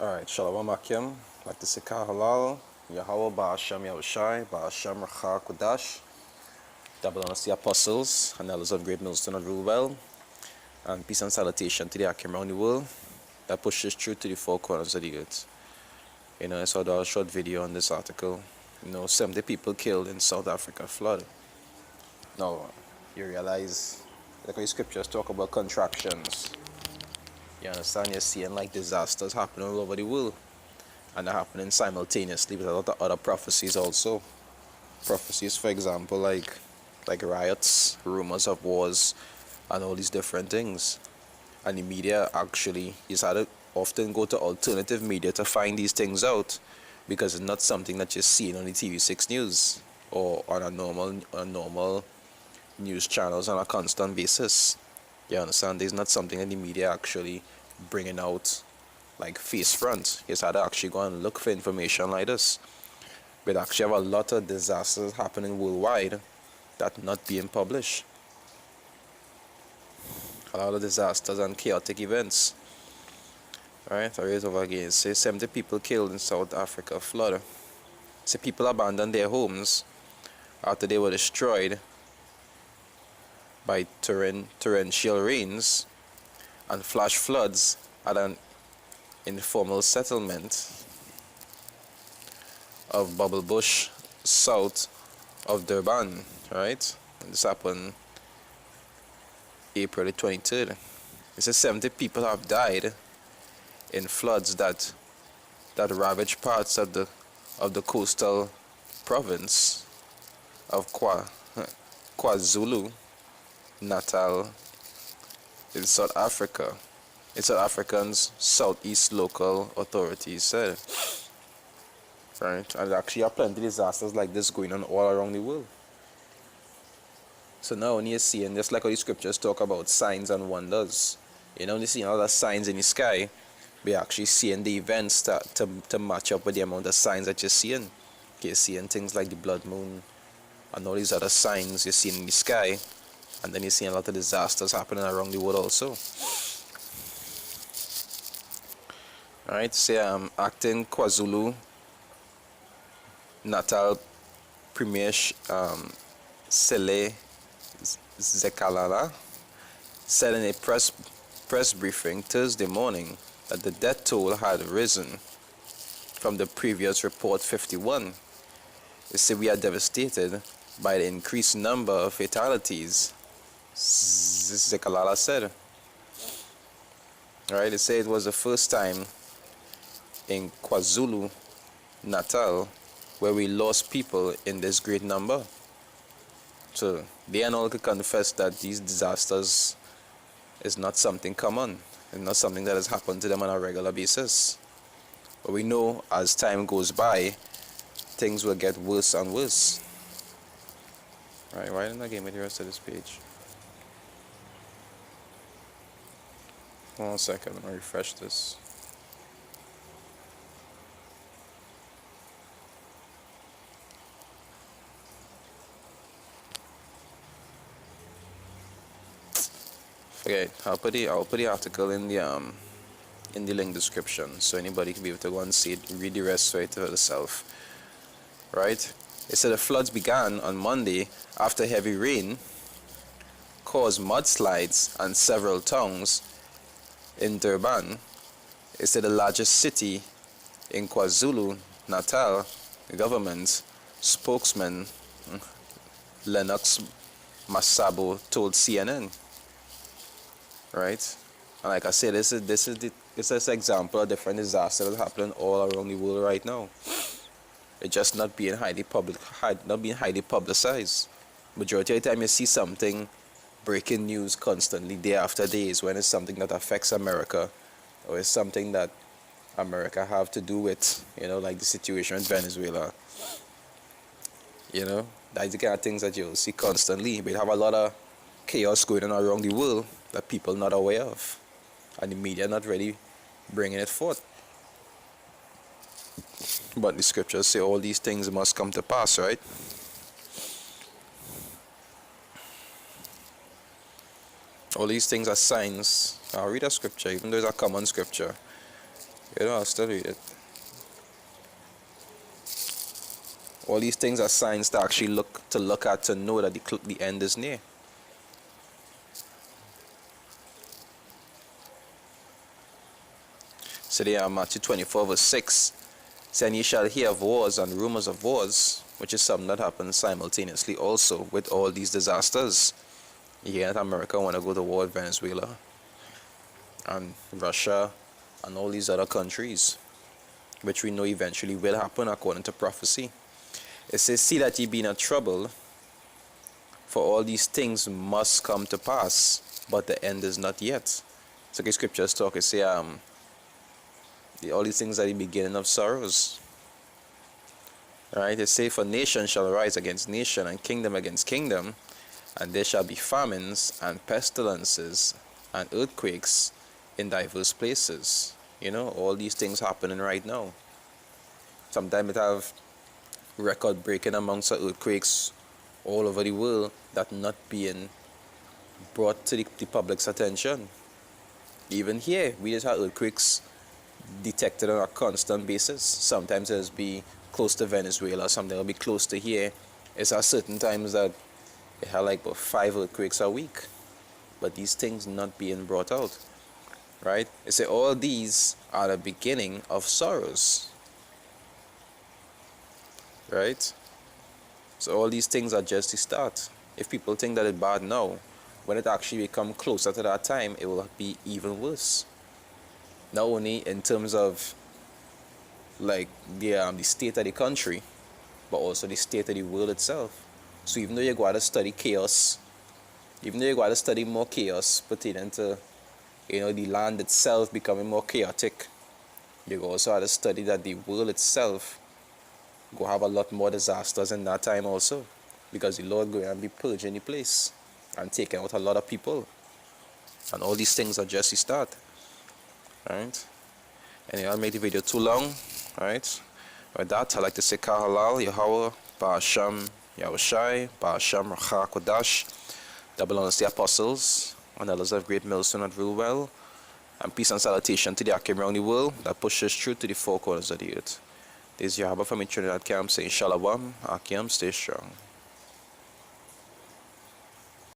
Alright, Shalom Akim. Like to say Halal, Yahweh Ba'ashem Yahushai, Ba'ashem Racha Kodash, double honors the apostles and elders of Great Millstone of Rulewell, and peace and salutation to the Akim around the world that pushes truth to the four corners of the earth. I saw a short video on this article. 70 people killed in South Africa flood. Now, you realize, like the scriptures talk about contractions. You understand? You're seeing like disasters happening all over the world. And they're happening simultaneously with a lot of other prophecies also. Prophecies, for example, like riots, rumors of wars, and all these different things. And the media actually is had to often go to alternative media to find these things out, because it's not something that you're seeing on the TV6 news or on a normal news channels on a constant basis. You understand? There's not something that the media actually bringing out like face front. You had to actually go and look for information like this. But actually have a lot of disasters happening worldwide that not being published. A lot of disasters and chaotic events. Alright, I raise over again. Say 70 people killed in South Africa flood. Say people abandoned their homes after they were destroyed by torrential rains and flash floods at an informal settlement of Bubble Bush south of Durban, right? And this happened April 23rd. It says 70 people have died in floods that ravaged parts of the coastal province of KwaZulu Natal in South Africa. In South Africa's Southeast Local Authorities said. Right? And actually have plenty of disasters like this going on all around the world. So now when you're seeing, just like how the scriptures talk about signs and wonders, you're seeing all the signs in the sky, we're actually seeing the events to match up with the amount of signs that you're seeing. You're seeing things like the blood moon and all these other signs you're seeing in the sky, and then you're seeing a lot of disasters happening around the world also. Alright, say acting KwaZulu Natal Premier Sele Zekalala said in a press briefing Thursday morning that the death toll had risen from the previous report 51. They said we are devastated by the increased number of fatalities, Zekalala said. Alright, they say it was the first time in KwaZulu Natal where we lost people in this great number. So they and all could confess that these disasters is not something common. It's not something that has happened to them on a regular basis. But we know as time goes by, things will get worse and worse. Alright, why didn't I give me the rest of this page? 1 second, let me refresh this. Okay, I'll put the article in the link description, so anybody can be able to go and see it, read the rest for it for themselves. Right? It said the floods began on Monday after heavy rain caused mudslides and several towns in Durban. It said the largest city in KwaZulu Natal. The government spokesman Lennox Masabo told CNN. Right, and like I said, this is an example of different disasters happening all around the world right now. It's just not being highly publicized. Majority of the time, you see something breaking news constantly, day after day, is when it's something that affects America, or it's something that America have to do with, like the situation in Venezuela. That's the kind of things that you'll see constantly. But you have a lot of chaos going on around the world that people not aware of, and the media not really bringing it forth. But the scriptures say all these things must come to pass, right? All these things are signs. I'll read a scripture, even though it's a common scripture. You know, I'll still read it. All these things are signs to actually look at to know that the end is near. So there, Matthew 24 verse 6, saying, "Ye shall hear of wars and rumors of wars," which is something that happens simultaneously also with all these disasters. You hear that America want to go to war with Venezuela and Russia and all these other countries, which we know eventually will happen according to prophecy. It says, "See that ye be not troubled, for all these things must come to pass, but the end is not yet." So the scriptures talk, it say, all these things are the beginning of sorrows. Right? It say, "For nation shall rise against nation, and kingdom against kingdom, and there shall be famines and pestilences and earthquakes in diverse places." You know, all these things happening right now. Sometimes it have record-breaking amounts of earthquakes all over the world that not being brought to the public's attention. Even here, we just have earthquakes detected on a constant basis. Sometimes it'll be close to Venezuela, something will be close to here. It's at certain times that it had like about 5 earthquakes a week. But these things not being brought out. Right? It say all these are the beginning of sorrows. Right? So all these things are just the start. If people think that it's bad now, when it actually become closer to that time, it will be even worse. Not only in terms of like the state of the country, but also the state of the world itself. So even though you go to study chaos, even though you go to study more chaos pertaining to, you know, the land itself becoming more chaotic, you also have to study that the world itself go have a lot more disasters in that time also, because the Lord going to be purging the place and taking out a lot of people, and all these things are just the start. Right? And I'll make the video too long. Right? With that, I'd like to say Kahalal, Yahweh, Ba'asham, Yahushai, Ba'asham, Racha Kodash, double honors the apostles, and others of Great Millstone that rule well, and peace and salutation to the Akim around the world that pushes through to the four corners of the earth. This is Yahweh from Trinidad Camp saying Shalom, Akim, stay strong.